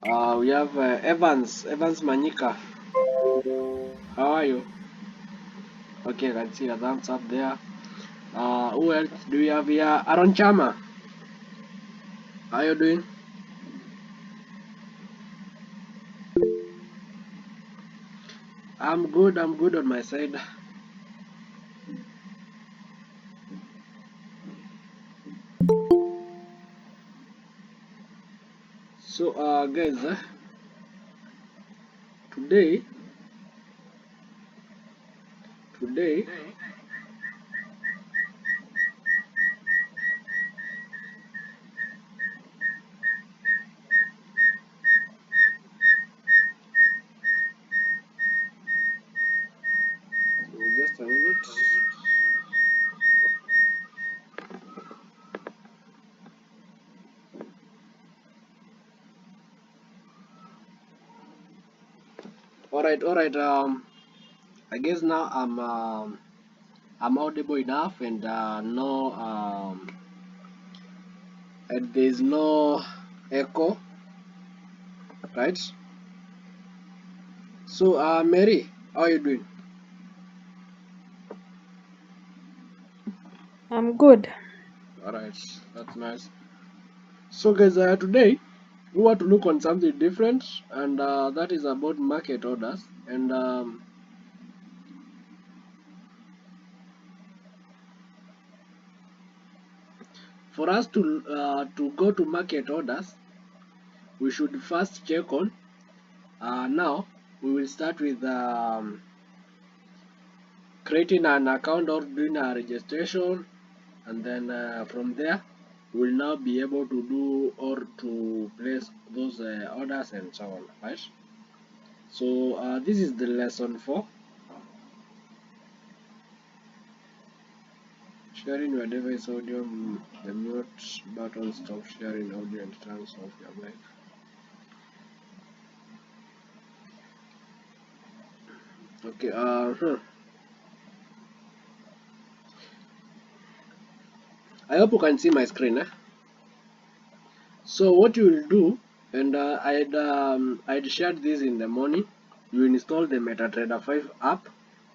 We have Evans Manyika. How are you? Okay, I can see a thumbs up there. Who else do we have here? Aaron Chama. How are you doing? I'm good. I'm good on my side. So, guys, today, today, just a minute. All right. I guess now I'm audible enough, and no and there's no echo, right? So, Mary, how are you doing? I'm good. All right, that's nice. So, guys, today we want to look on something different, and that is about market orders. And for us to go to market orders, we should first check on. Now we will start with creating an account or doing a registration, and then from there we'll now be able to do or to place those orders and so on, right? So this is the lesson 4. Sharing your device audio, the mute button stops sharing audio and turns off your mic. Okay, I hope you can see my screen. So what you will do, and I'd shared this in the morning. You install the MetaTrader 5 app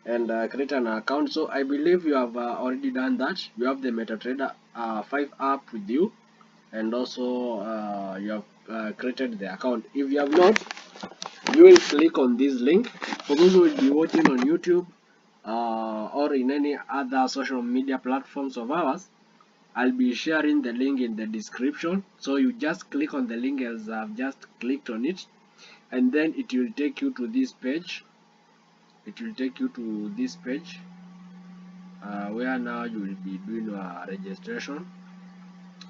and create an account. So I believe you have already done that. You have the MetaTrader 5 app with you, and also you have created the account. If you have not, you will click on this link. For those who will be watching on YouTube or in any other social media platforms of ours, I'll be sharing the link in the description. So you just click on the link as I've just clicked on it, and then it will take you to this page. It will take you to this page where now you will be doing a registration.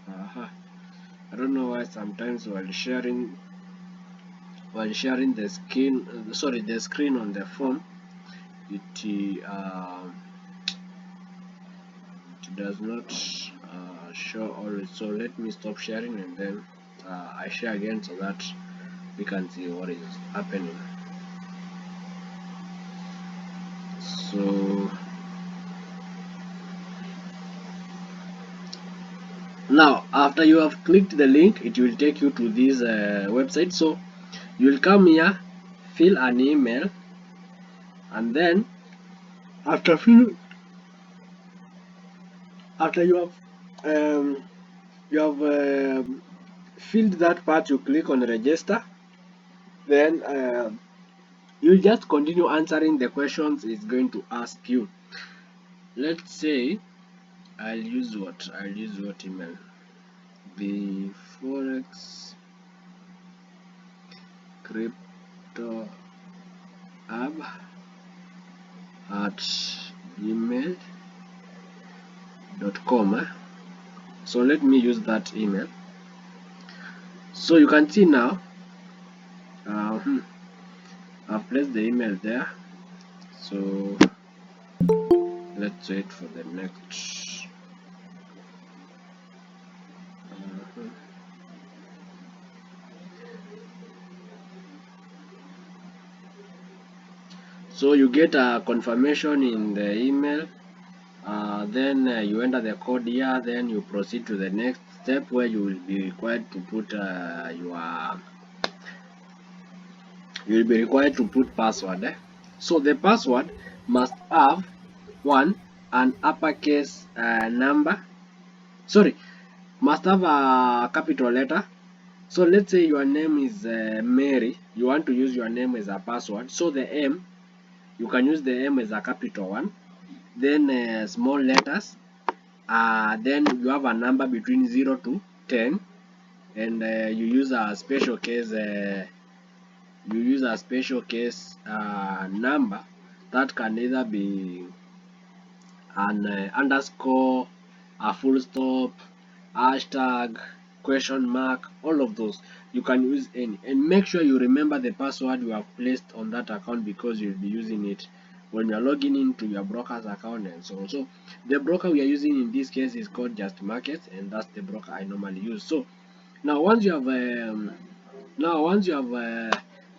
I don't know why sometimes while sharing the screen on the phone, uh, it does not show always. So let me stop sharing, and then I share again so that we can see what is happening. So now after you have clicked the link, it will take you to this website. So you will come here, fill an email, and then after fill after you have filled that part, you click on register. Then you just continue answering the questions it's going to ask you. Let's say I'll use what email? The Forex crypto hub at gmail.com. So let me use that email. So you can see now I've placed the email there. So let's wait for the next. So you get a confirmation in the email. Then you enter the code here. Then you proceed to the next step where you will be required to put you will be required to put password. So the password must have one, an uppercase number. Sorry, must have a capital letter. So let's say your name is Mary. You want to use your name as a password. So the M, you can use the M as a capital one. Then small letters. Then you have a number between 0 to 10, and you use a special case. Number that can either be an underscore, a full stop, hashtag, question mark, all of those. You can use any, and make sure you remember the password you have placed on that account, because you'll be using it when you're logging into your broker's account and so on. So the broker we are using in this case is called Just Market, and that's the broker I normally use. So now once you have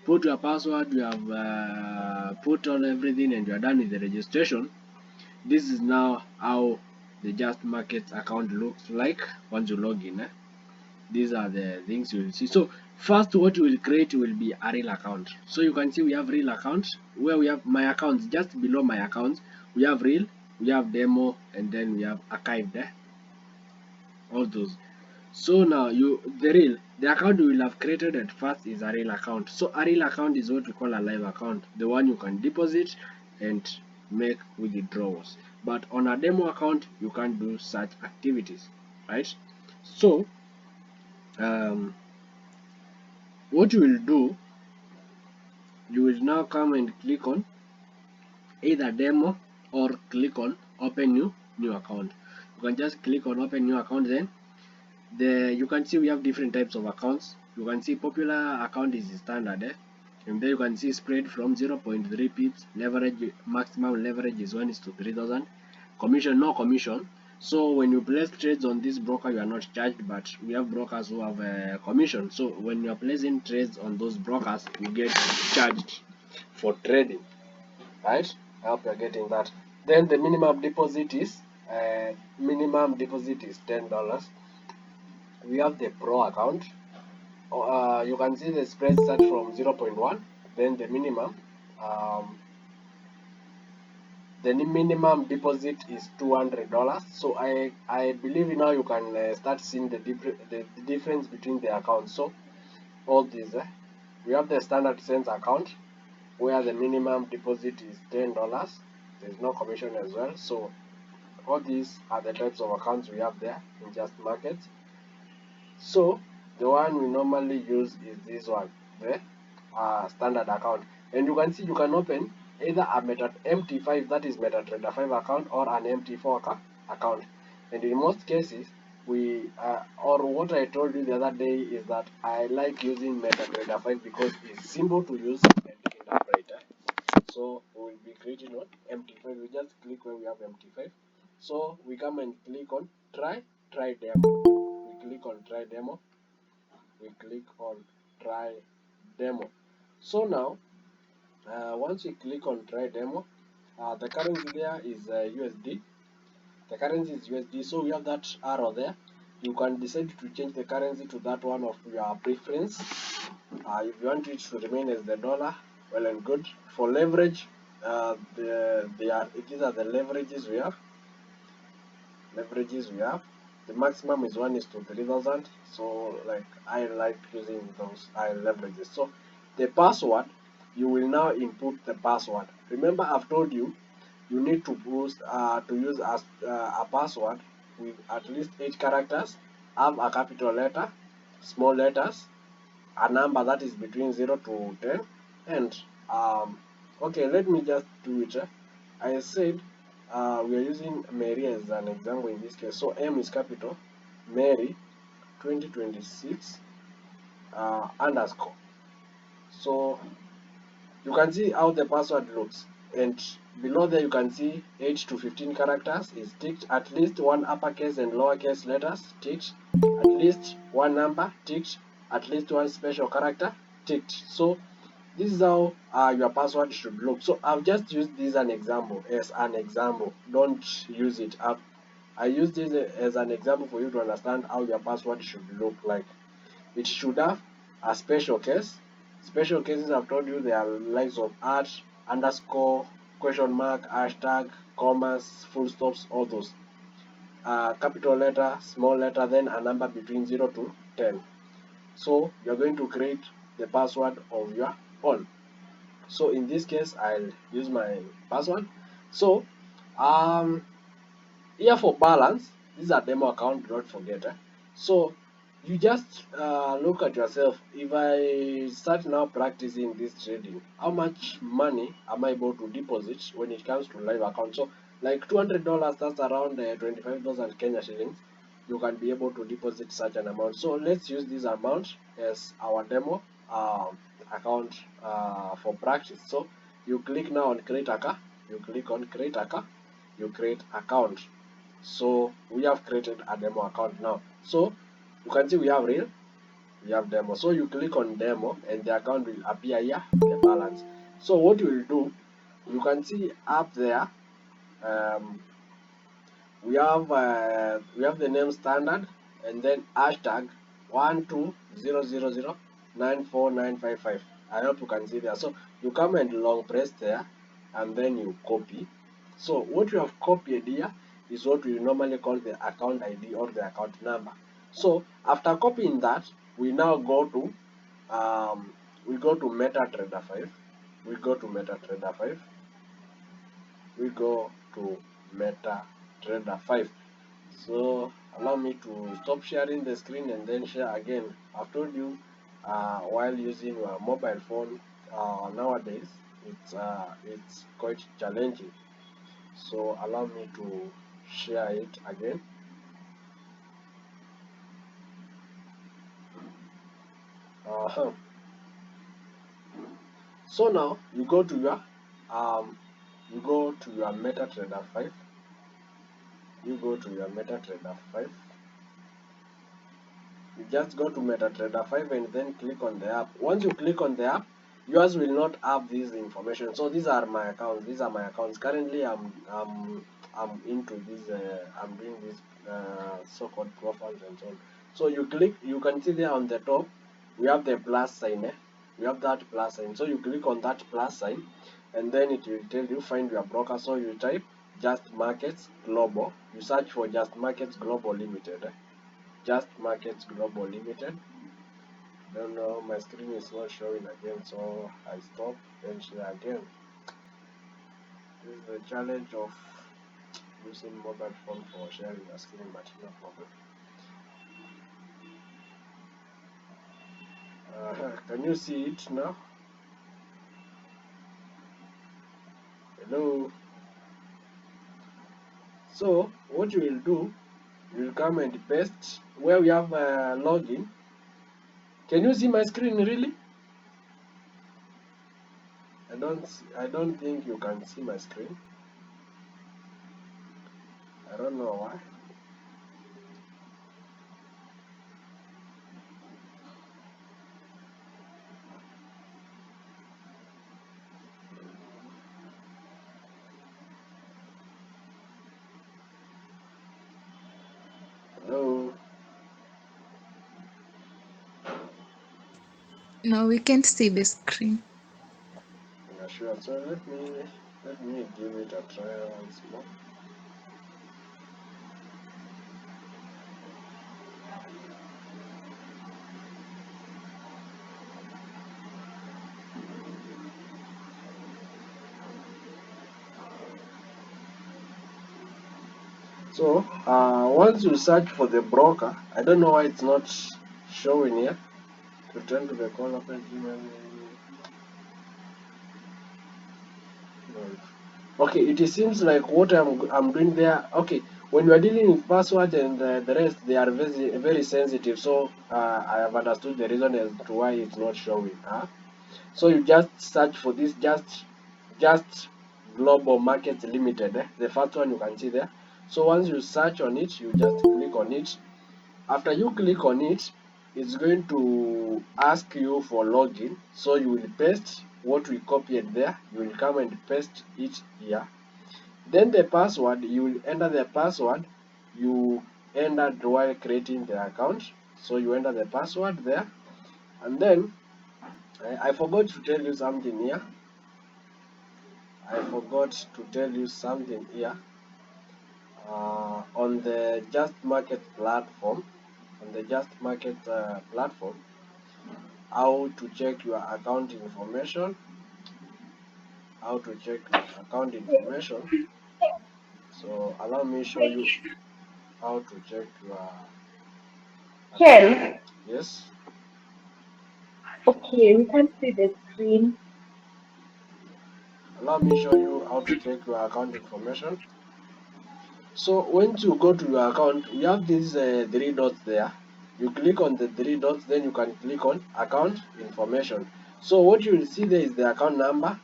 put your password, you have put on everything, and you are done with the registration. This is now how the Just Market account looks like once you log in. These are the things you will see. So first, what you will create will be a real account. So you can see we have real account, where we have my accounts. Just below my accounts, we have real, we have demo, and then we have archived. All those. So now the account you will have created at first is a real account. So a real account is what we call a live account, the one you can deposit and make withdrawals. But on a demo account, you can't do such activities, right? So um, what you will do, you will now come and click on either demo, or click on open new account. You can just click on open new account. Then you can see we have different types of accounts. You can see popular account is standard, and then you can see spread from 0.3 pips, leverage maximum leverage is 1:3000, commission no commission. So when you place trades on this broker, you are not charged, but we have brokers who have a commission. So when you are placing trades on those brokers, you get charged for trading, right? I hope you're getting that. Then the minimum deposit is $10. We have the pro account. You can see the spread start from 0.1. Then the minimum deposit is $200. So I believe now you can start seeing the difference between the accounts. So all these, we have the standard cents account, where the minimum deposit is $10. There's no commission as well. So all these are the types of accounts we have there in Just Market. So the one we normally use is this one, the standard account. And you can see you can open either a MT5, that is MetaTrader 5 account, or an MT4 account. And in most cases, or what I told you the other day is that I like using MetaTrader 5 because it's simple to use and interpret. So we will be creating on MT5. We just click where we have MT5. So we come and click on try demo. We click on try demo. We click on try demo. So now once we click on try demo, the currency there is USD. The currency is USD, so we have that arrow there. You can decide to change the currency to that one of your preference. If you want it to remain as the dollar, well and good. For leverage, these are the leverages we have. The maximum is 1:3000. So like I like using those high leverages. So the password, you will now input the password. Remember, I've told you need to use a password with at least 8 characters, have a capital letter, small letters, a number that is between 0 to 10, and okay, let me just do it. I said we are using Mary as an example in this case. So M is capital, Mary 2026 underscore. So you can see how the password looks, and below there you can see 8 to 15 characters is ticked, at least one uppercase and lowercase letters ticked, at least one number ticked, at least one special character ticked. So this is how your password should look. So I've just used this as an example. Don't use it up. I use this as an example for you to understand how your password should look like. It should have a special case, Special cases, I've told you, they are likes of art, underscore, question mark, hashtag, commas, full stops, all those. Capital letter, small letter, then a number between 0 to 10. So you're going to create the password of your own. So in this case, I'll use my password. So here for balance, this is a demo account, don't forget. So you just look at yourself. If I start now practicing this trading, how much money am I able to deposit when it comes to live account? So like $200, that's around 25,000 Kenya shillings. You can be able to deposit such an amount. So let's use this amount as our demo account for practice. So you click now on create account. You click on create account. You create account. So we have created a demo account now. So you can see we have real, we have demo. So you click on demo and the account will appear here, the balance. So what you will do, you can see up there, um, we have the name standard and then hashtag 12000949555. I hope you can see there. So you come and long press there and then you copy. So what you have copied here is what we normally call the account ID or the account number. So after copying that, we now go to MetaTrader 5. We go to MetaTrader 5. We go to MetaTrader 5. So allow me to stop sharing the screen and then share again. I've told you while using a mobile phone nowadays it's quite challenging. So allow me to share it again. Uh-huh. So now you go to your MetaTrader 5. You go to your MetaTrader 5. You just go to MetaTrader 5 and then click on the app. Once you click on the app, yours will not have this information. So these are my accounts. These are my accounts. Currently, I'm into this. I'm doing this so-called profiles and so on. So you click. You can see there on the top, we have the plus sign. We have that plus sign. So you click on that plus sign, and then it will tell you find your broker. So you type Just Markets Global. You search for Just Markets Global Limited. Just Markets Global Limited. Don't know, my screen is not showing again, so I stop and share again. This is the challenge of using mobile phone for sharing a screen, but no problem. Can you see it now? Hello. So what you will do, you will come and paste where we have login. Can you see my screen really? I don't think you can see my screen. I don't know why. Hello. No, we can't see the screen. Yeah, sure. So let me give it a try once more. So once you search for the broker, I don't know why it's not showing here. Return to the call open Gmail. Okay, it seems like what I'm doing there. Okay, when you are dealing with password and the rest, they are very sensitive. So I have understood the reason as to why it's not showing. So you just search for this just Global Markets Limited. The first one you can see there. So once you search on it, you just click on it. After you click on it, it's going to ask you for login. So you will paste what we copied there. You will come and paste it here. Then the password, you will enter the password you entered while creating the account. So you enter the password there, and then I forgot to tell you something here. I forgot to tell you something here. On the Just Market platform, how to check your account information. How to check your account information. So allow me show you how to check your account. Ken, Yes. okay, we can see the screen. Allow me show you how to check your account information. So once you go to your account, you have these three dots there. You click on the three dots, then you can click on account information. So what you will see there is the account number,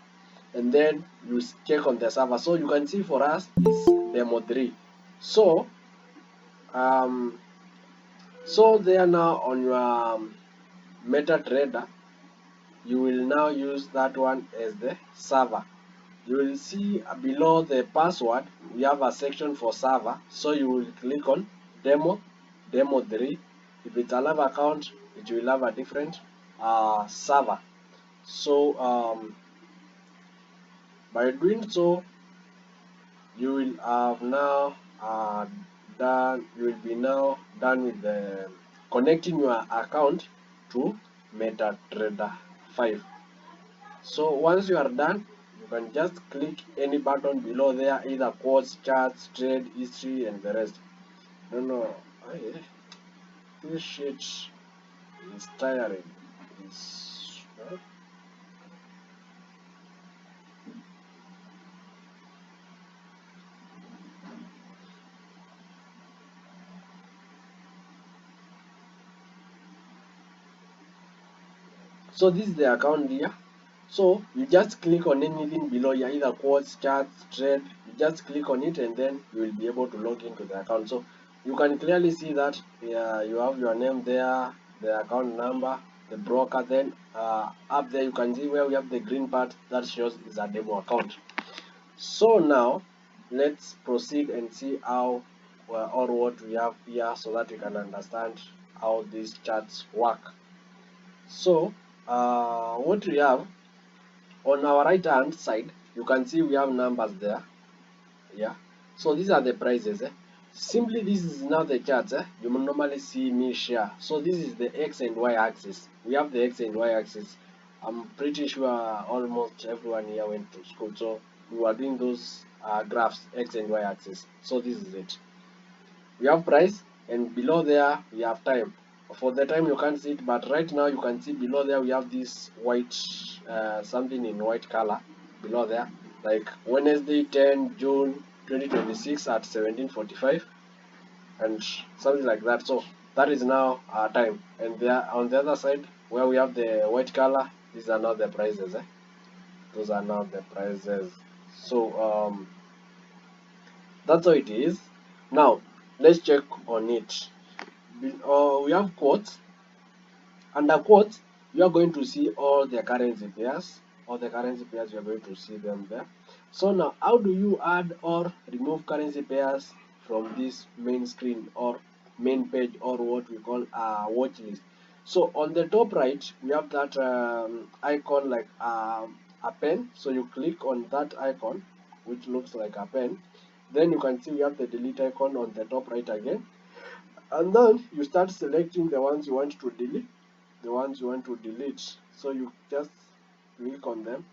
and then you check on the server. So you can see for us is demo 3. So um, so there now on your MetaTrader, you will now use that one as the server. You will see below the password we have a section for server, so you will click on demo 3. If it's a live account, it will have a different server. So by doing so, you will have now you will be now done with the connecting your account to MetaTrader 5. So once you are done, you can just click any button below there, either quotes, charts, trade, history, and the rest. No, no, I, this shit is tiring. It's, so this is the account here. So you just click on anything below here, either quotes, charts, trade. You just click on it, and then you will be able to log into the account. So you can clearly see that you have your name there, the account number, the broker. Then up there you can see where we have the green part that shows is a demo account. So now let's proceed and see how or what we have here, so that you can understand how these charts work. So what we have on our right hand side, you can see we have numbers there. Yeah. So these are the prices. Simply, this is now the charts. You will normally see me share. So this is the X and Y axis. We have the X and Y axis. I'm pretty sure almost everyone here went to school. So we were doing those graphs, X and Y axis. So this is it. We have price, and below there we have time. For the time you can't see it, but right now you can see below there we have this white something in white color below there, like Wednesday 10 June 2026 at 17:45 and something like that. So that is now our time, and there on the other side where we have the white color, these are now the prices. Those are now the prices. So that's how it is. Now let's check on it. We have quotes. Under quotes, you are going to see all the currency pairs. All the currency pairs, you are going to see them there. So now, how do you add or remove currency pairs from this main screen or main page, or what we call a watch list? So on the top right, we have that icon like a pen. So you click on that icon, which looks like a pen. Then you can see we have the delete icon on the top right again, and then you start selecting the ones you want to delete. So you just click on them.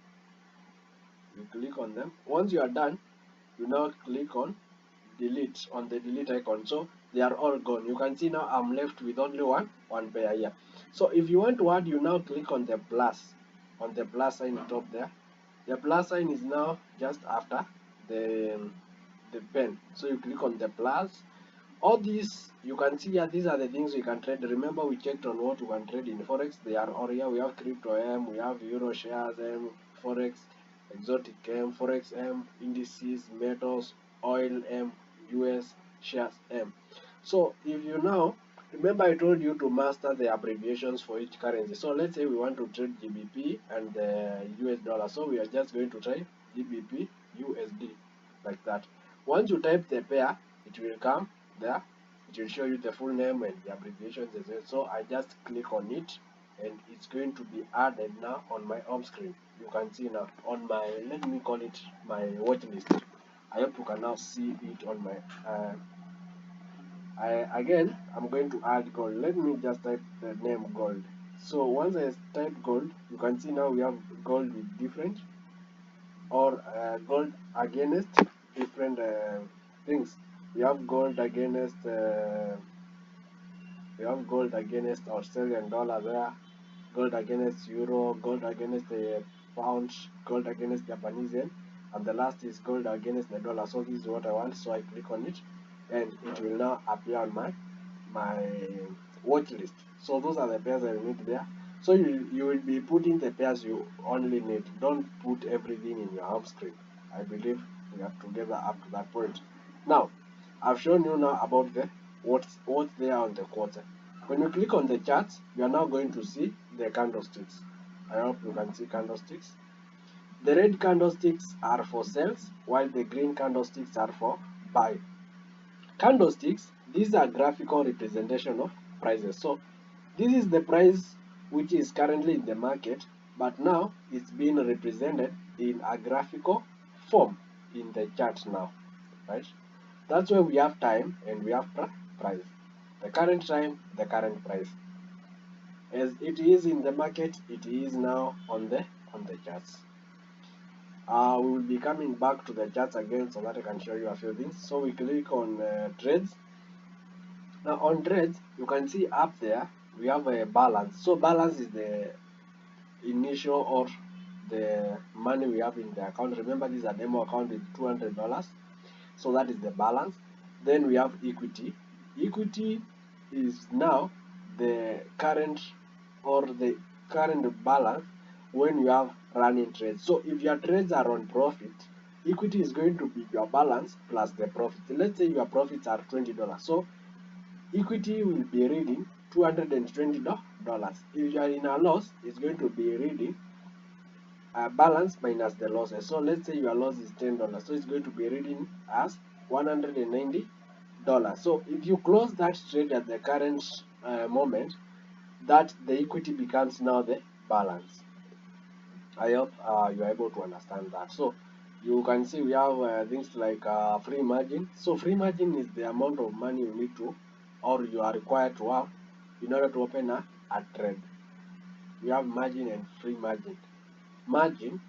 Once you are done, you now click on delete on the delete icon. So they are all gone. You can see now I'm left with only one pair here. So if you want to add, you now click on the plus sign top there. The plus sign is now just after the pen. So you click on the plus. All these you can see here, these are the things we can trade. Remember, we checked on what we can trade in Forex. They are all here. We have crypto M, we have Euro shares M, Forex, exotic M, Forex M, indices, metals, oil M, US shares M. So if you now remember, I told you to master the abbreviations for each currency. So let's say we want to trade GBP and the US dollar. So we are just going to try GBP USD like that. Once you type the pair, it will come there. It will show you the full name and the abbreviations as well. So I just click on it. and it's going to be added now on my home screen. You can see now on my, let me call it my watch list. I hope you can now see it on my again I'm going to add gold. Let me just type the name gold. So once I type gold, you can see now we have gold with different, or gold against different things. We have gold against Australian dollar there, gold against euro, gold against the pound, gold against Japanese yen, and the last is gold against the dollar. So this is what I want. So I click on it, and it will now appear on my watch list. So those are the pairs I need there. So you will be putting the pairs you only need. Don't put everything in your home screen. I believe we are together up to that point. Now, I've shown you now about the what's there on the quarter. When you click on the charts, you are now going to see the candlesticks. I hope you can see candlesticks. The red candlesticks are for sales, while the green candlesticks are for buy. Candlesticks, these are graphical representation of prices. So this is the price which is currently in the market, but now it's being represented in a graphical form in the chart now, right? That's why we have time and we have price. The current time, the current price. As it is in the market, it is now on the charts. We will be coming back to the charts again so that I can show you a few things. So we click on trades. Now on trades, you can see up there we have a balance. So balance is the initial or the money we have in the account. Remember, this is a demo account with $200. So that is the balance. Then we have equity. Equity is now the current or the current balance when you have running trades. So if your trades are on profit, equity is going to be your balance plus the profit. Let's say your profits are $20. So equity will be reading $220. If you are in a loss, it's going to be reading balance minus the losses. So let's say your loss is $10, so it's going to be reading as $190. So if you close that trade at the current moment, that the equity becomes now the balance. I hope you are able to understand that. So you can see we have things like free margin. So free margin is the amount of money you need to, or you are required to have in order to open a trade. We have margin and free margin. Margin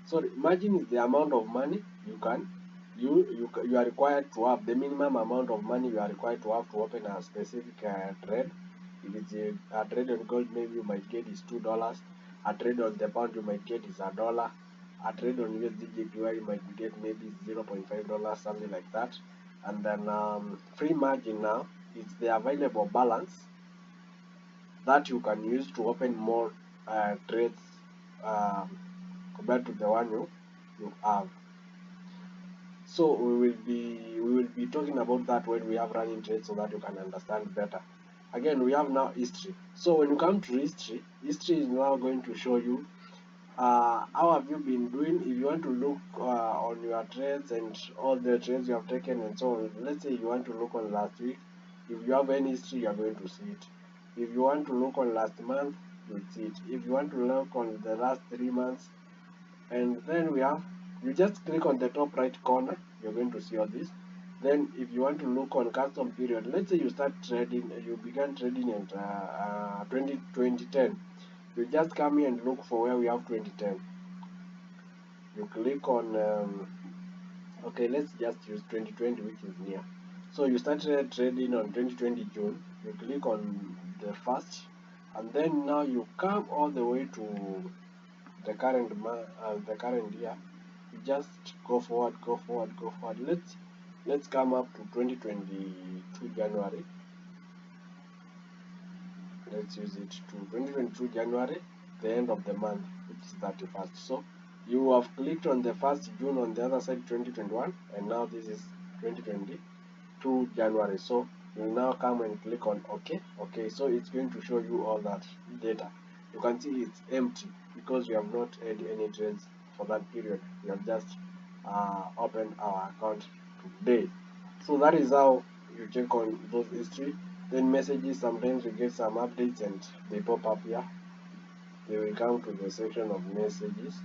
is the amount of money you are required to have, the minimum amount of money you are required to have to open a specific trade. If it's a trade on gold, maybe you might get is $2. A trade on the pound you might get is $1. A trade on USD you might get maybe $0.5, something like that. And then free margin now is the available balance that you can use to open more trades compared to the one you have. So we will be talking about that when we have running trades so that you can understand better. Again, we have now history. So when you come to history is now going to show you how have you been doing. If you want to look on your trades and all the trades you have taken and so on, let's say you want to look on last week, if you have any history you are going to see it. If you want to look on last month, you'll see it. If you want to look on the last 3 months, and then we have, you just click on the top right corner, you're going to see all this. Then if you want to look on custom period, let's say you start trading, you began trading in 2010, you just come here and look for where we have 2010. You click on okay, let's just use 2020, which is near. So you started trading on 2020 June, you click on the first, and then now you come all the way to the current year. You just go forward. Let's come up to 2022 January. Let's use it to 2022 January, the end of the month, which is 31st. So you have clicked on the 1st June, on the other side 2021, and now this is 2022 January. So you now come and click on OK. So it's going to show you all that data. You can see it's empty because we have not had any trades for that period. We have just opened our account today. So that is how you check on those history. Then messages, sometimes we get some updates and they pop up here. They will come to the section of messages.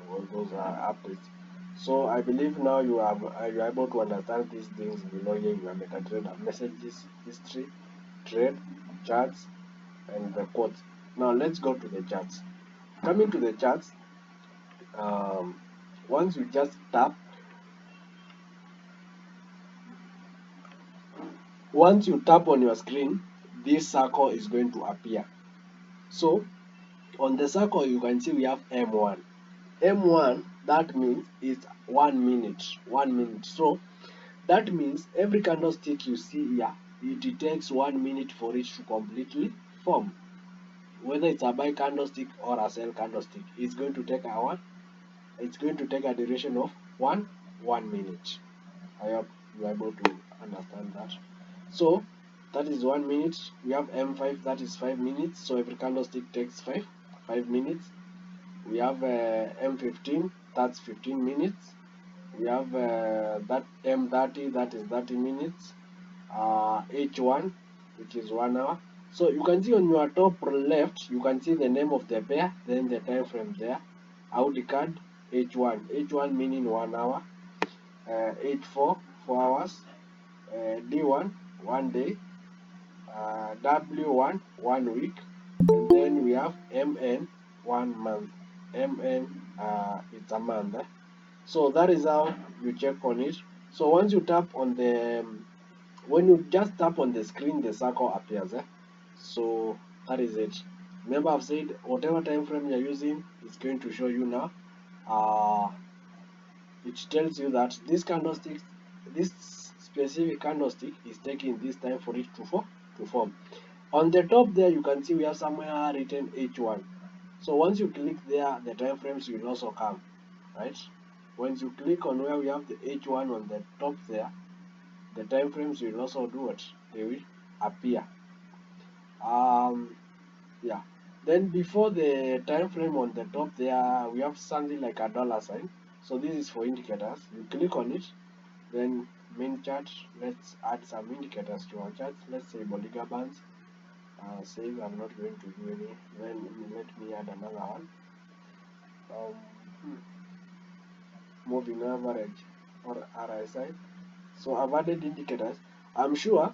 All those are updates. So I believe now you are able to understand these things below here in your MetaTrader: messages, history, trade, charts, and the quotes. Now let's go to the charts. Coming to the charts, um, once you just tap, once you tap on your screen, this circle is going to appear. So on the circle you can see we have M1. M1, that means it's 1 minute. 1 minute. So that means every candlestick you see here, it takes 1 minute for it to completely form. Whether it's a buy candlestick or a sell candlestick, it's going to take a duration of 1 minute. I hope you are able to understand that. So that is 1 minute. We have M5, that is 5 minutes. So every candlestick takes 5 minutes. We have M15, that's 15 minutes. We have that M30, that is 30 minutes. H1, which is 1 hour. So you can see on your top left, you can see the name of the pair, then the time frame there. Audi card H1, H1 meaning 1 hour, H4 4 hours, D1 1 day, W1 1 week, and then we have MN 1 month. MN it's a month. So that is how you check on it. So once you tap on the when you just tap on the screen, the circle appears. So that is it. Remember, I've said whatever time frame you're using, it's going to show you now. It tells you that this specific candlestick is taking this time for it to form. On the top there, you can see we have somewhere written H1. So once you click there, the time frames will also come, right? Once you click on where we have the H1 on the top there, the time frames will also do what? They will appear. Yeah. Then before the time frame on the top there, we have something like a dollar sign. So this is for indicators. You click on it, then main chart. Let's add some indicators to our charts. Let's say Bollinger Bands. Save. I'm not going to do any. Then let me add another one. Um, Moving average or RSI. So I've added indicators. I'm sure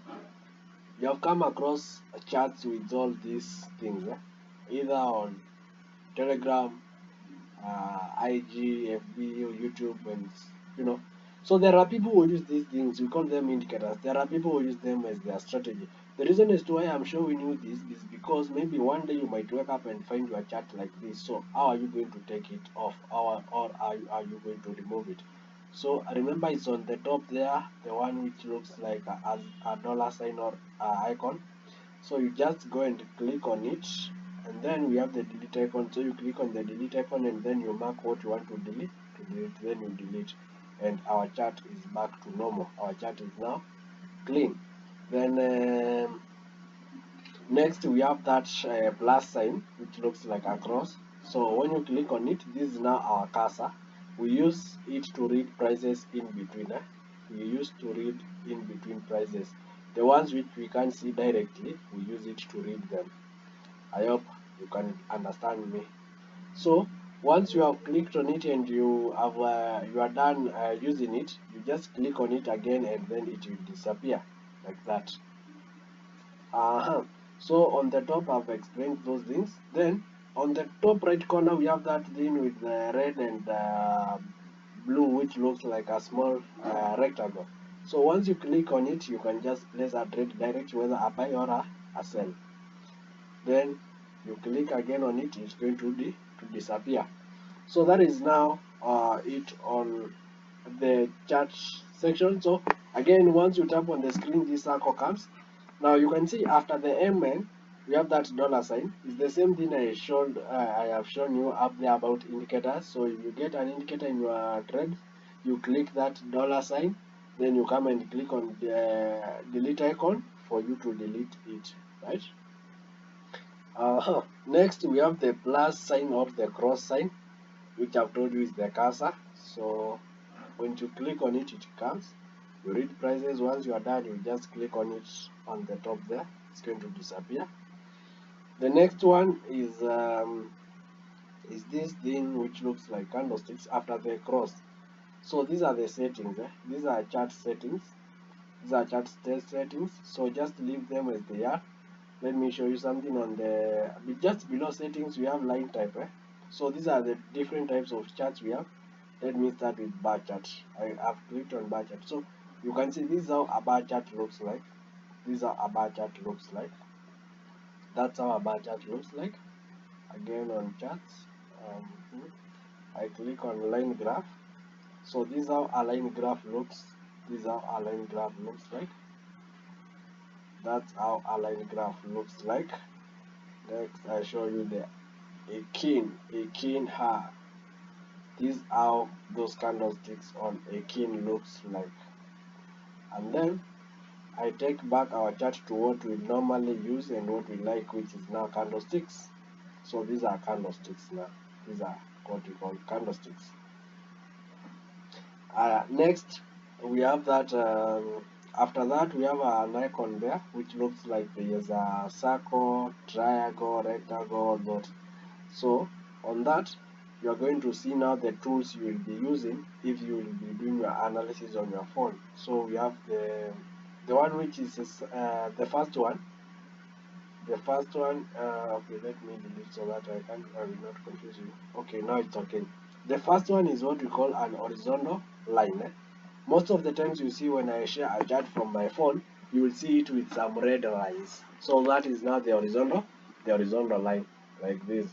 you have come across charts with all these things, either on Telegram, IG, FB, or YouTube, and you know. So there are people who use these things. We call them indicators. There are people who use them as their strategy. The reason as to why I'm showing you this is because maybe one day you might wake up and find your chart like this. So how are you going to take it off, or are you going to remove it? So remember, it's on the top there, the one which looks like a dollar sign or icon. So you just go and click on it, and then we have the delete icon. So you click on the delete icon and then you mark what you want to delete, then you delete, and our chart is back to normal. Our chart is now clean. Then next we have that plus sign which looks like a cross. So when you click on it, this is now our cursor. We use it to read prices in between. We use to read in between prices. The ones which we can't see directly, we use it to read them. I hope you can understand me. So once you have clicked on it and you are done using it, you just click on it again and then it will disappear like that. So on the top I've explained those things. Then on the top right corner we have that thing with the red and blue, which looks like a small rectangle. So once you click on it, you can just place a trade direct, whether a buy or a sell. Then you click again on it, it's going to disappear. So that is now it on the chart section. So again, once you tap on the screen, this circle comes. Now you can see after the MN, we have that dollar sign. It's the same thing I have shown you up there about indicators. So if you get an indicator in your trade, you click that dollar sign, then you come and click on the delete icon for you to delete it, right? Next, we have the plus sign or the cross sign, which I've told you is the cursor. So when you click on it, it comes. You read prices. Once you are done, you just click on it on the top there. It's going to disappear. The next one is this thing which looks like candlesticks after they cross. So these are the settings. These are chart settings. These are chart settings. So just leave them as they are. Let me show you something on the just below settings. We have line type. So these are the different types of charts we have. Let me start with bar chart. I have clicked on bar chart. So you can see this is how a bar chart looks like. This is how a bar chart looks like. That's how a bar chart looks like. Again on charts, I click on line graph. So this is how a line graph looks. This is how a line graph looks like. That's how a line graph looks like. Next, I show you the a keen high. This is how those candlesticks on a keen looks like. And then I take back our chart to what we normally use and what we like, which is now candlesticks. So these are candlesticks now. These are what we call candlesticks. Next, we have that. After that, we have an icon there, which looks like there's a circle, triangle, rectangle, dot. So on that, you are going to see now the tools you will be using if you will be doing your analysis on your phone. So we have the one which is the first one. The first one, okay, let me delete so that I will not confuse you. Okay, now it's okay. The first one is what we call an horizontal line. Most of the times you see when I share a chart from my phone, you will see it with some red lines. So that is now the horizontal line, like this.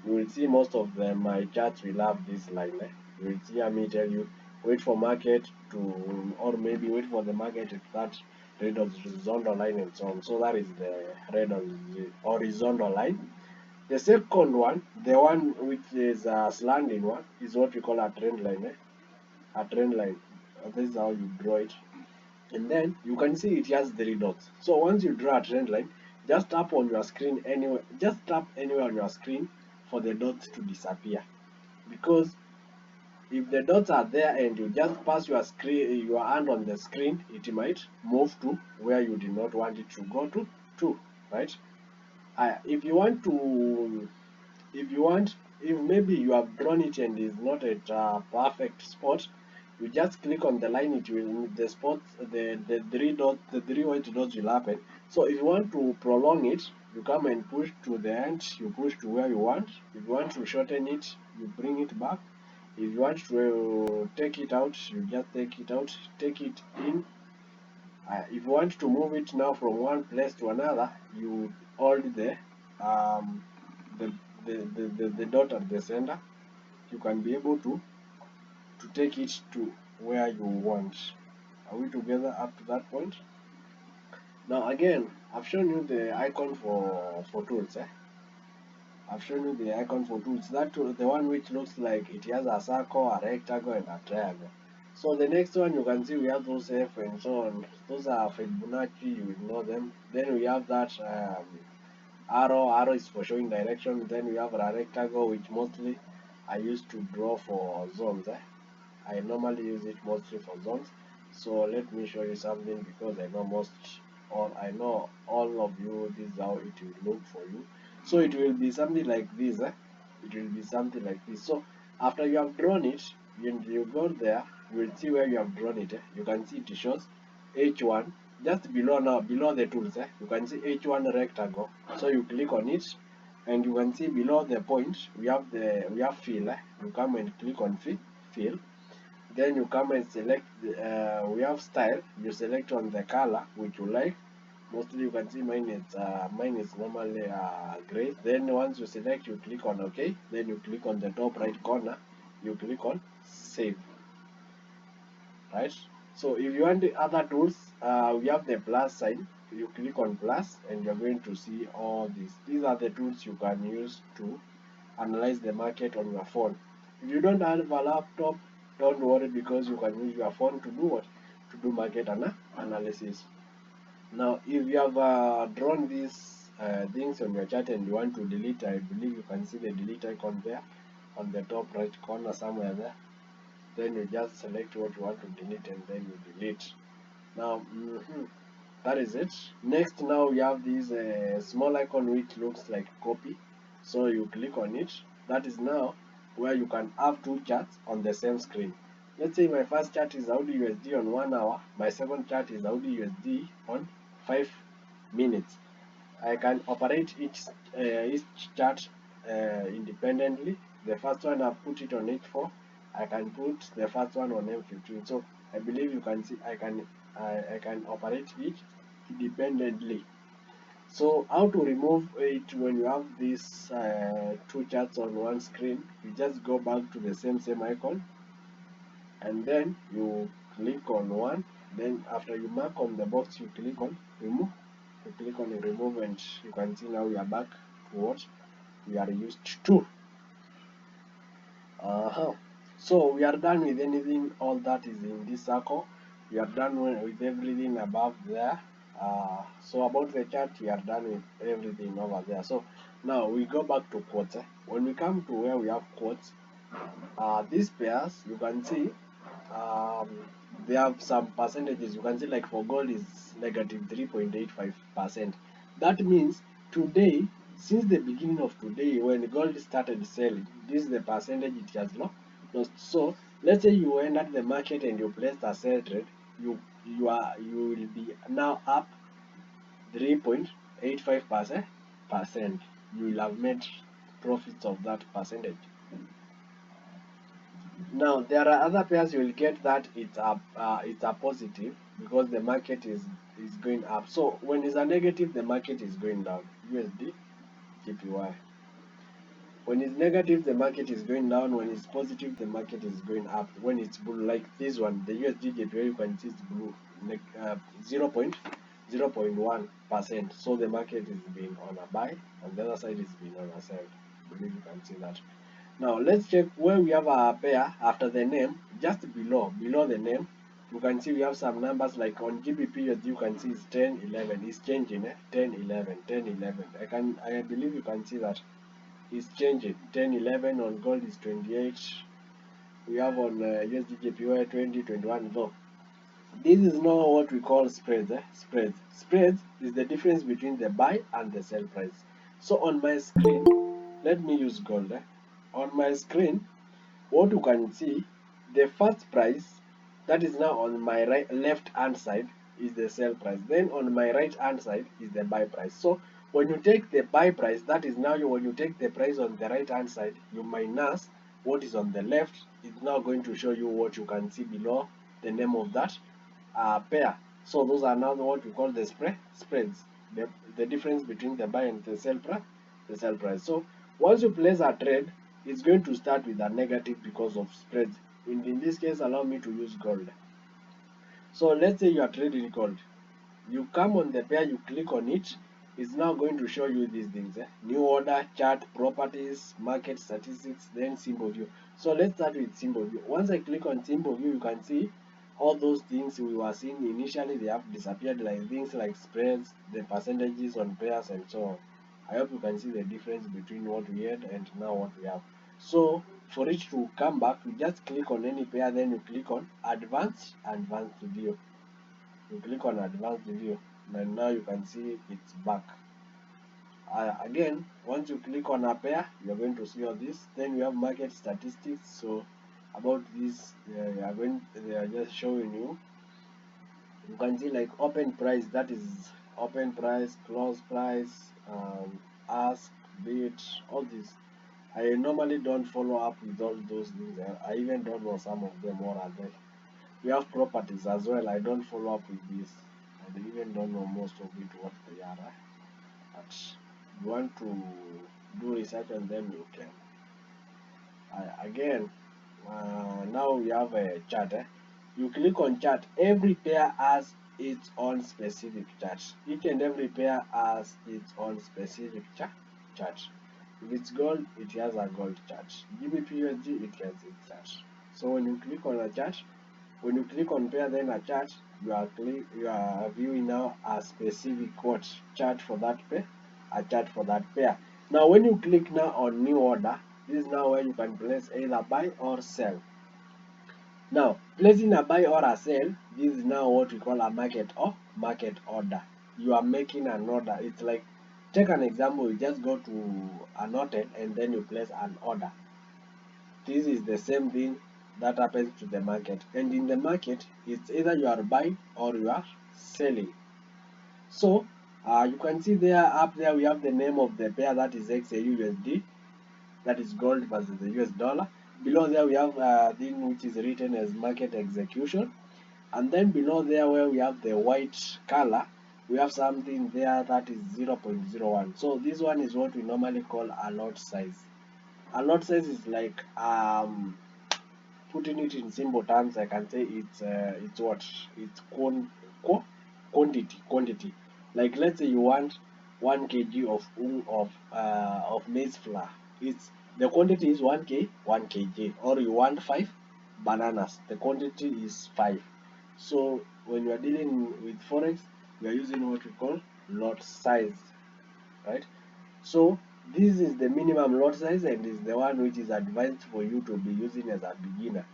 You will see most of my charts will have this line. You will see me tell you, wait for market to, or maybe wait for the market to start red horizontal line and so on. So that is the red horizontal line. The second one, the one which is a slanting one, is what we call a trend line. A trend line. This is how you draw it. And then you can see it has three dots. So once you draw a trend line, just tap on your screen anywhere. Just tap anywhere on your screen for the dots to disappear. Because if the dots are there and you just pass your hand on the screen, it might move to where you did not want it to go to, right? If you want to, if maybe you have drawn it and is not at a perfect spot, you just click on the line. It will the spots, the three dots, the three white dots will happen. So if you want to prolong it, you come and push to the end. You push to where you want. If you want to shorten it, you bring it back. If you want to take it out, you just take it out, take it in. If you want to move it now from one place to another, you hold um, the, the dot at the center. You can be able to take it to where you want. Are we together up to that point? Now again, I've shown you the icon for tools. I've shown you the icon for tools. That tool, the one which looks like it has a circle, a rectangle, and a triangle. So the next one you can see we have those F and so on. Those are Fibonacci, you will know them. Then we have that arrow is for showing direction. Then we have a rectangle, which mostly I used to draw for zones. I normally use it mostly for zones. So let me show you something, because I know all of you, this is how it will look for you. So it will be something like this. It will be something like this. So after you have drawn it, you go there, you will see where you have drawn it. You can see it shows H1 just below, now below the tools. You can see H1 rectangle. So you click on it, and you can see below the point we have fill. You come and click on fill. Then you come and select we have style. You select on the color which you like. Mostly you can see mine is normally gray. Then once you select, you click on OK. Then you click on the top right corner, you click on save, right? So if you want the other tools, we have the plus sign. You click on plus and you're going to see all these are the tools you can use to analyze the market on your phone. If you don't have a laptop, don't worry, because you can use your phone to do what? To do market analysis. Now, if you have drawn these things on your chart and you want to delete, I believe you can see the delete icon there on the top right corner somewhere there. Then you just select what you want to delete and then you delete. Now that is it. Next, now we have this small icon which looks like copy, so you click on it. That is now where you can have two charts on the same screen. Let's say my first chart is Audi USD on 1 hour, my second chart is Audi USD on 5 minutes. I can operate each chart independently. The first one I've put it on H4. I can put the first one on M15. So I believe you can see I can operate each independently. So how to remove it when you have these two charts on one screen? You just go back to the same icon, and then you click on one. Then after you mark on the box, you click on remove. You click on remove, and you can see now we are back to what we are used to. So we are done with anything, all that is in this circle. We are done with everything above there. So about the chart, we are done with everything over there. So now we go back to quotes. When we come to where we have quotes, these pairs, you can see um, they have some percentages. You can see like for gold is negative 3.85%. That means today, since the beginning of today, when gold started selling, this is the percentage it has lost. So let's say you entered the market and you placed a sell trade, you will be now up 3.85%. You will have made profits of that percentage. Now there are other pairs you will get that it's a positive because the market is going up. So when it's a negative, the market is going down. USD JPY. When it's negative, the market is going down. When it's positive, the market is going up. When it's blue, like this one, the USD JPY, you can see it's blue, 0.1%. So the market is being on a buy, and the other side is being on a sell. I believe you can see that. Now let's check where we have our pair after the name. Just below the name, you can see we have some numbers like on GBP, as you can see it's 10, 11. It's changing, 10, 11, 10, 11. I believe you can see that it's changing. 10, 11 on gold is 28. We have on USD JPY 20, 21. Though this is not what we call spreads. Spreads is the difference between the buy and the sell price. So on my screen, let me use gold. On my screen, what you can see, the first price that is now on my left hand side is the sell price. Then on my right hand side is the buy price. So when you take the buy price, that is now when you take the price on the right hand side, you minus what is on the left. It's now going to show you what you can see below the name of that pair. So those are now what we call the spreads, the difference between the buy and the sell price. So once you place a trade, it's going to start with a negative because of spreads. In this case, allow me to use gold. So let's say you are trading gold. You come on the pair, you click on it. It's now going to show you these things. New order, chart, properties, market statistics, then symbol view. So let's start with symbol view. Once I click on symbol view, you can see all those things we were seeing initially, they have disappeared, like things like spreads, the percentages on pairs, and so on. I hope you can see the difference between what we had and now what we have. So for it to come back, you just click on any pair, then you click on advanced view. You click on advanced view, and now you can see it's back. Again, once you click on a pair, you're going to see all this. Then we have market statistics. So about this, they are just showing you. You can see like open price, that is open price, close price, ask, bid, all this. I normally don't follow up with all those things. I even don't know some of them more are there. We have properties as well. I don't follow up with this. I even don't know most of it what they are. But you want to do research on them, you can. Again, now we have a chart. You click on chart. Every pair has its own specific chart. Each and every pair has its own specific chart. If it's gold, it has a gold chart. GBP USD, it has its chart. So when you click on a chart, when you click on pair then a chart, you are viewing now a specific what chart for that pair, a chart for that pair. Now when you click now on new order, this is now where you can place either buy or sell. Now, placing a buy or a sell, this is now what we call a market or market order. You are making an order. It's like, take an example, you just go to an hotel and then you place an order. This is the same thing that happens to the market. And in the market, it's either you are buying or you are selling. So, you can see there, up there, we have the name of the pair, that is XAUUSD, that is gold versus the US dollar. Below there, we have thing which is written as market execution. And then below there, where we have the white color, we have something there that is 0.01. So this one is what we normally call a lot size. A lot size is like, putting it in simple terms, I can say it's what? It's quantity. Like, let's say you want 1 kg of maize flour. It's the quantity is 1 kg, or you want 5 bananas. The quantity is 5. So when you are dealing with forex, we are using what we call lot size, right? So this is the minimum lot size and is the one which is advised for you to be using as a beginner.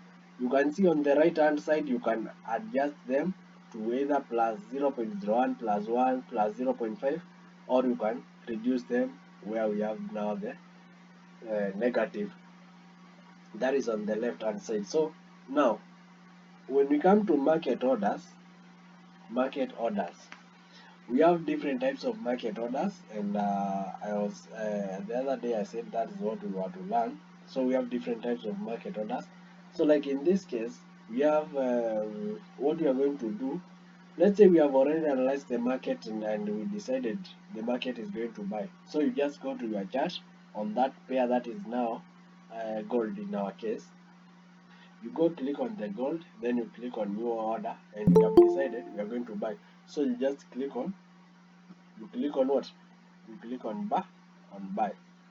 You can see on the right hand side, you can adjust them to either plus 0.01, plus 1, plus 0.5, or you can reduce them where we have now the negative. That is on the left hand side. So now when we come to market orders, we have different types of market orders, and I was the other day I said that is what we were to learn. So we have different types of market orders. So like in this case, we have what we are going to do. Let's say we have already analyzed the market, and we decided the market is going to buy. So you just go to your chart on that pair that is now gold in our case. You go click on the gold, then you click on new order, and you have decided we are going to buy. So you just click on, you click on what? You click on buy.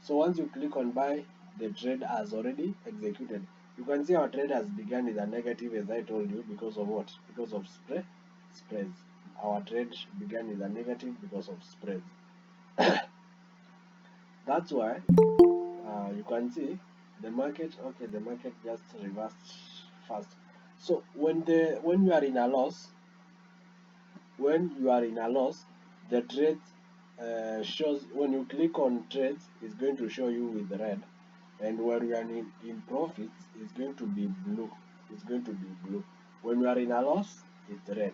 So once you click on buy, the trade has already executed. You can see our trade has begun with a negative, as I told you, because of what? Because of spreads. Our trade began with a negative because of spreads. That's why you can see the market. Okay, the market just reversed fast. So when you are in a loss, the trade shows, when you click on trades, it's going to show you with red, and when you are in profits, it's going to be blue. When you are in a loss, it's red.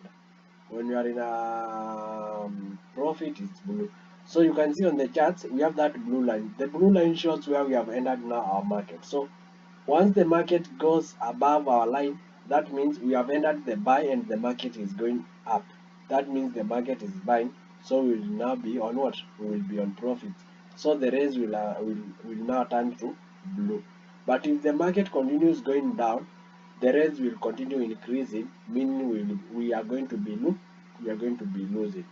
When you are in a profit, it's blue. So you can see on the charts, we have that blue line. The blue line shows where we have entered now our market. So once the market goes above our line, that means we have entered the buy and the market is going up. That means the market is buying, so we will now be on what? We will be on profit. So the rays will now turn to blue. But if the market continues going down, the rays will continue increasing, meaning we are going to be losing.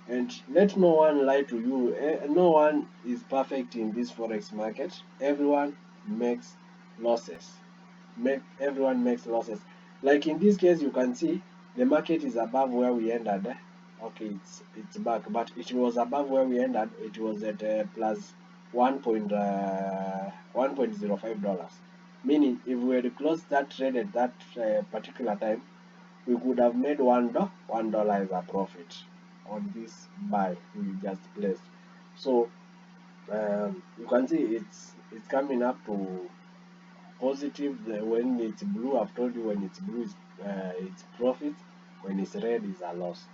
And let no one lie to you. No one is perfect in this forex market. Everyone makes losses. Everyone makes losses. Like in this case, you can see the market is above where we ended. Okay, it's back, but it was above where we ended. It was at plus $1.05. Meaning, if we had closed that trade at that particular time, we could have made $1 as a profit on this buy we just placed. So you can see it's coming up to positive. When it's blue, I've told you, when it's blue it's profit, when it's red is a loss.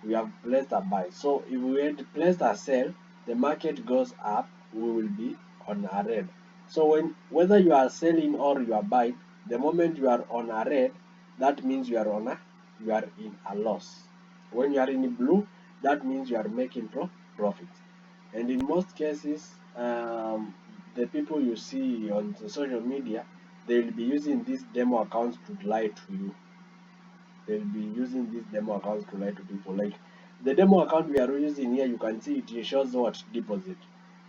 We have placed a buy. So if we had placed a sell, the market goes up, we will be on a red. So whether you are selling or you are buying, the moment you are on a red, that means you are in a loss. When you are in blue, that means you are making profit. And in most cases, the people you see on the social media, they will be using these demo accounts to lie to you. They'll be using these demo accounts to lie to people. Like the demo account we are using here, you can see it shows what? Deposit.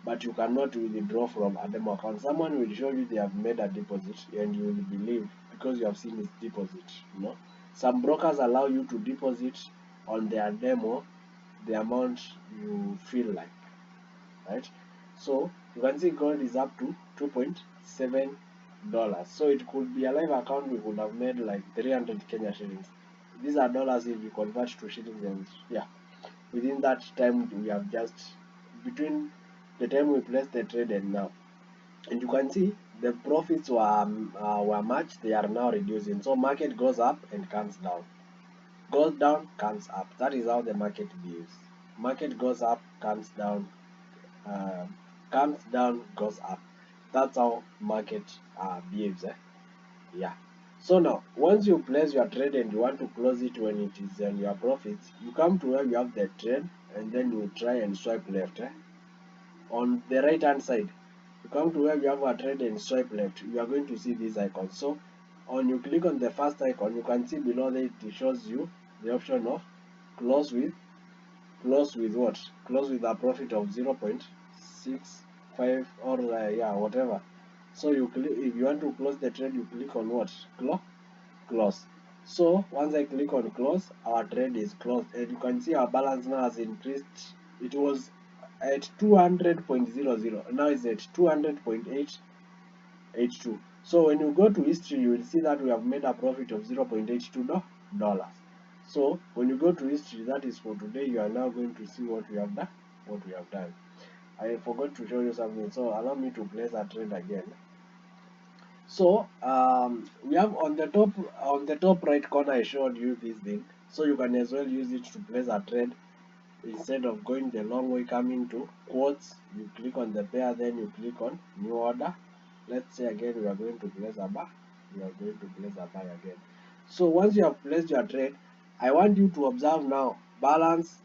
But you cannot withdraw from a demo account. Someone will show you they have made a deposit and you will believe because you have seen his deposit. Some brokers allow you to deposit on their demo the amount you feel like, right? So you can see gold is up to 2.7 dollars. So it could be a live account, we could have made like 300 Kenya shillings. These are dollars if you convert to shillings, and yeah, within that time we have just, between the time we placed the trade and now, and you can see the profits were much, they are now reducing. So market goes up and comes down, goes down, comes up. That is how the market behaves. Market goes up, comes down, comes down, goes up. That's how market behaves. Yeah. So now, once you place your trade and you want to close it when it is on your profits, you come to where you have the trade, and then you try and swipe left. On the right hand side, you come to where you have a trade and swipe left, you are going to see these icons. So on you click on the first icon, you can see below there it shows you the option of close with, what? Close with a profit of 0.65 or yeah, whatever. So you click, if you want to close the trade, you click on what? Close. So once I click on close, our trade is closed, and you can see our balance now has increased. It was at 200.00, now it's at 200.882. So when you go to history, you will see that we have made a profit of 0.82 dollars. So when you go to history, that is for today, you are now going to see what we have done. I forgot to show you something, so allow me to place a trade again. So we have on the top right corner, I showed you this thing, so you can as well use it to place a trade. Instead of going the long way, coming to quotes, you click on the pair, then you click on new order. Let's say again we are going to place a buy, again. So once you have placed your trade, I want you to observe now balance,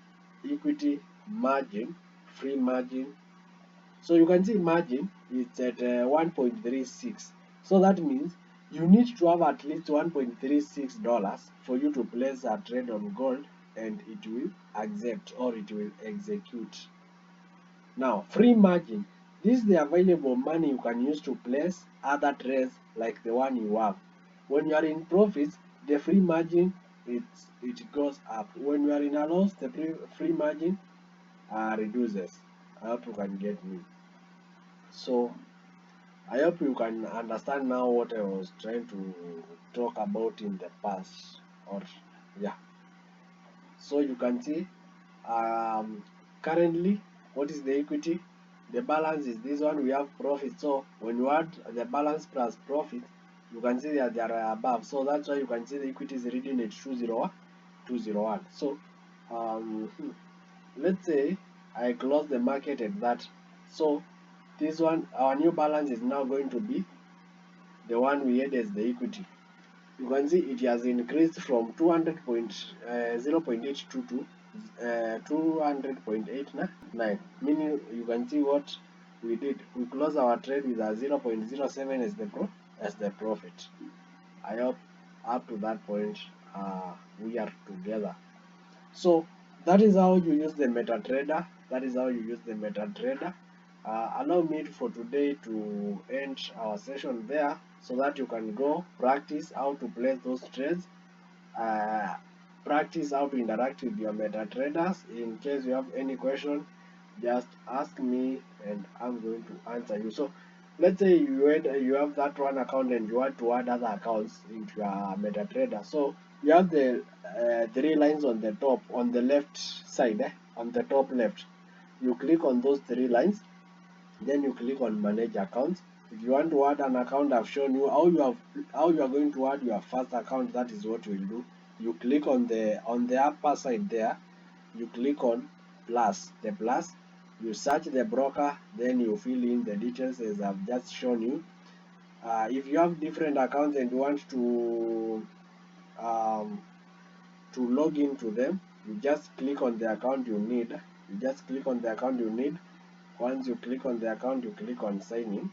equity, margin, free margin. So you can see margin is at 1.36. So that means you need to have at least $1.36 for you to place a trade on gold, and it will accept or it will execute. Now, free margin. This is the available money you can use to place other trades like the one you have. When you are in profits, the free margin, it goes up. When you are in a loss, the free margin reduces. I hope you can get me. So I hope you can understand now what I was trying to talk about in the past. Or yeah, so you can see currently what is the equity. The balance is this one, we have profit. So when you add the balance plus profit, you can see that they are above. So that's why you can see the equity is reading at 201. So let's say I close the market at that. So this one, our new balance is now going to be the one we had as the equity. You can see it has increased from 200.0.82 to 200.89, meaning you can see what we did. We closed our trade with a 0.07 as the profit. I hope up to that point we are together. So that is how you use the MetaTrader. Allow me for today to end our session there, so that you can go practice how to place those trades, uh, practice how to interact with your MetaTraders. In case you have any question, just ask me and I'm going to answer you. So let's say you have that one account and you want to add other accounts into your MetaTrader. So you have the three lines on the top, on the left side, on the top left. You click on those three lines, then you click on manage accounts. If you want to add an account, I've shown you how you are going to add your first account. That is what we'll do. You click on the upper side there, you click on the plus, you search the broker, then you fill in the details as I've just shown you. If you have different accounts and you want um, to log into them, you just click on the account you need. Once you click on the account, you click on sign in.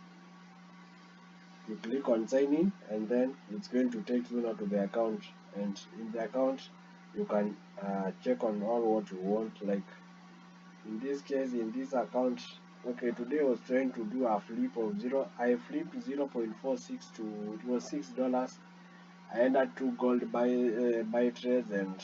And then it's going to take you now to the account, and in the account you can check on all what you want. Like in this case, in this account, okay, today I was trying to do a flip of I flipped 0.46 to, it was $6. I entered two gold buy trades, and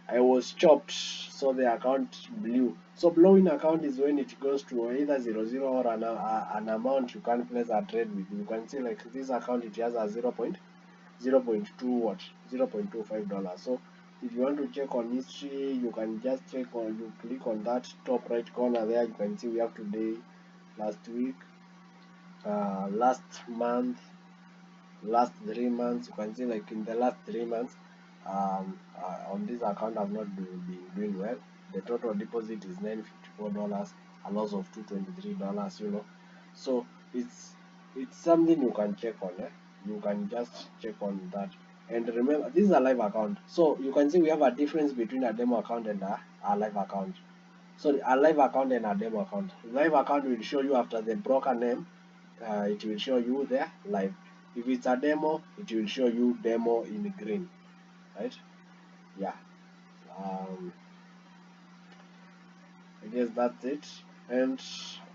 I was chopped, so the account blew. So blowing account is when it goes to either 00 or an amount you can't place a trade with. You can see like this account, it has a 0.2 what, $0.25. So if you want to check on history, you can just check on, you click on that top right corner there. You can see we have today, last week, last month, last 3 months. You can see like in the last 3 months, on this account I've not been doing well. The total deposit is $954, a loss of $223, so it's something you can check on. You can just check on that. And remember, this is a live account, so you can see we have a difference between a demo account and a live account. So a live account and a demo account. Live account will show you after the broker name, it will show you there live. If it's a demo, it will show you demo in green, right? Yeah. I guess that's it. And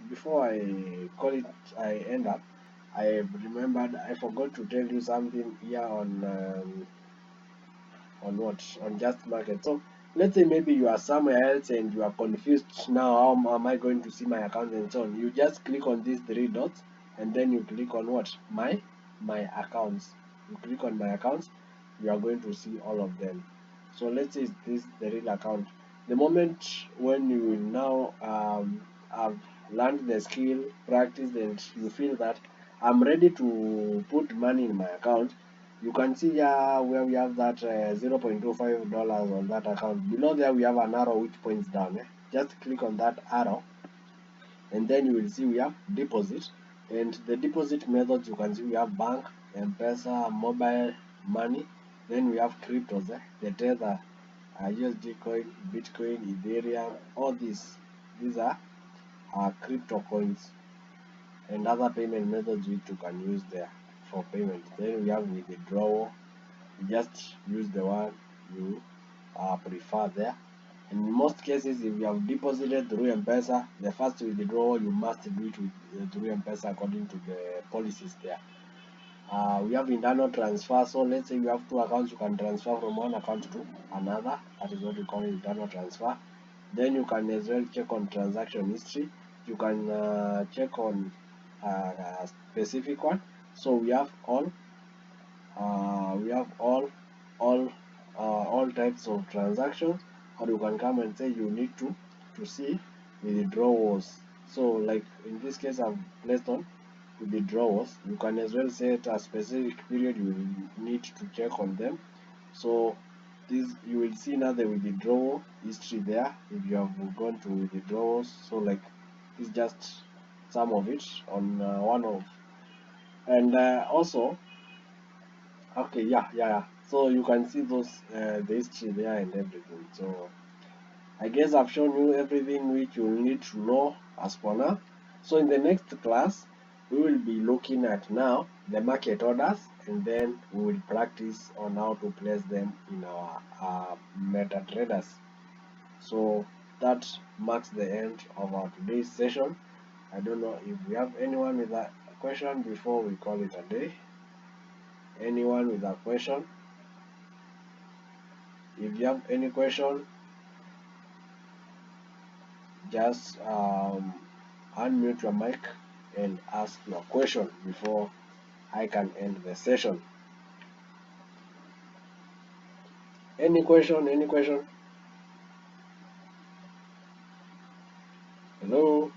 before I call it, I end up, I remembered I forgot to tell you something here on what, on just market. So let's say maybe you are somewhere else and you are confused now, how am I going to see my account and so on. You just click on these three dots and then you click on what, my accounts. You click on my accounts, you are going to see all of them. So let's say this is the real account. The moment when you will now have learned the skill, practice, and you feel that I'm ready to put money in my account, you can see here where we have that $0.25 on that account. Below there we have an arrow which points down. Just click on that arrow and then you will see we have deposit. And the deposit methods, you can see we have bank, M-Pesa, mobile money. Then we have cryptos, the Tether, USD coin, Bitcoin, Ethereum, all these are crypto coins and other payment methods which you can use there for payment. Then we have withdrawal. You just use the one you prefer there. In most cases, if you have deposited through M-Pesa, the first withdrawal you must do it with through M-Pesa according to the policies there. We have internal transfer. So let's say you have two accounts, you can transfer from one account to another. That is what we call internal transfer. Then you can as well check on transaction history. You can check on a specific one. So we have all all types of transactions, or you can come and say you need to see withdrawals. So like in this case I've placed on withdrawals. You can as well set a specific period you will need to check on them. So this, you will see now the withdrawal history there if you have gone to withdrawals. So like it's just some of it on one of, and also okay, yeah. So you can see those the history there and everything. So I guess I've shown you everything which you need to know as for now. So in the next class, we will be looking at now the market orders, and then we will practice on how to place them in our MetaTraders. So that marks the end of our today's session. I don't know if we have anyone with a question before we call it a day. Anyone with a question? If you have any question, just unmute your mic and ask your question before I can end the session. Any question? Any question? Hello?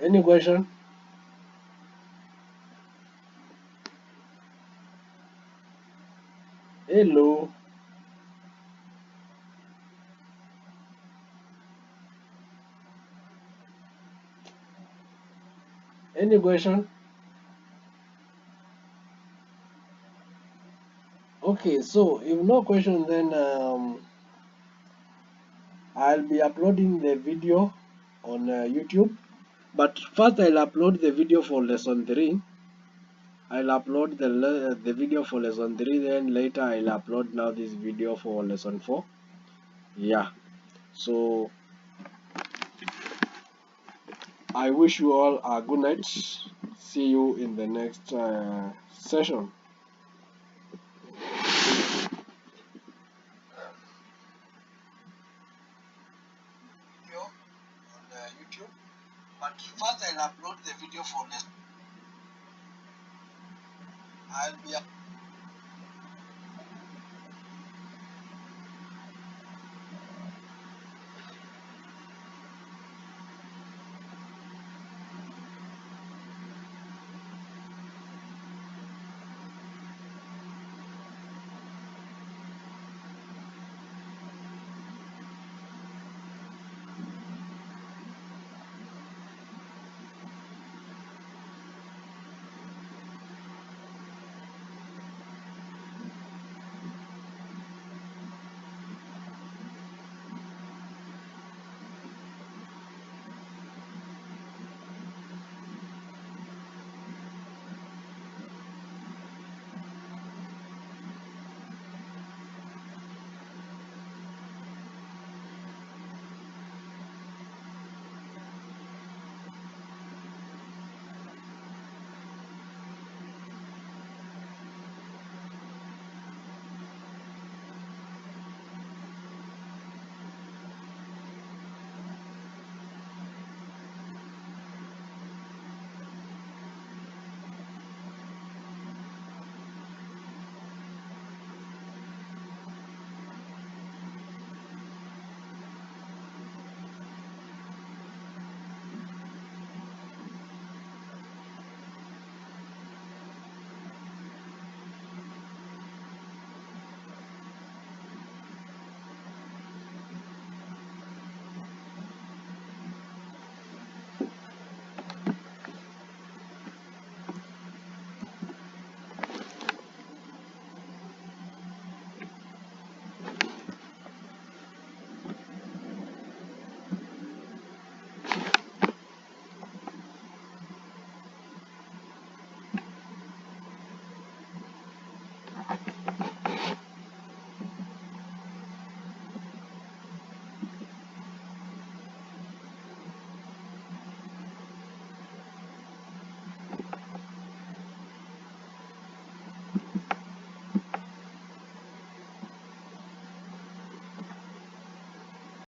Any question? Hello? Any question? Okay, so if no question, then I'll be uploading the video on YouTube. But first, I'll upload the video for lesson 3. I'll upload the video for lesson 3, then later I'll upload now this video for lesson 4. Yeah, so I wish you all a good night. See you in the next session. But first I'll upload the video for this. I'll be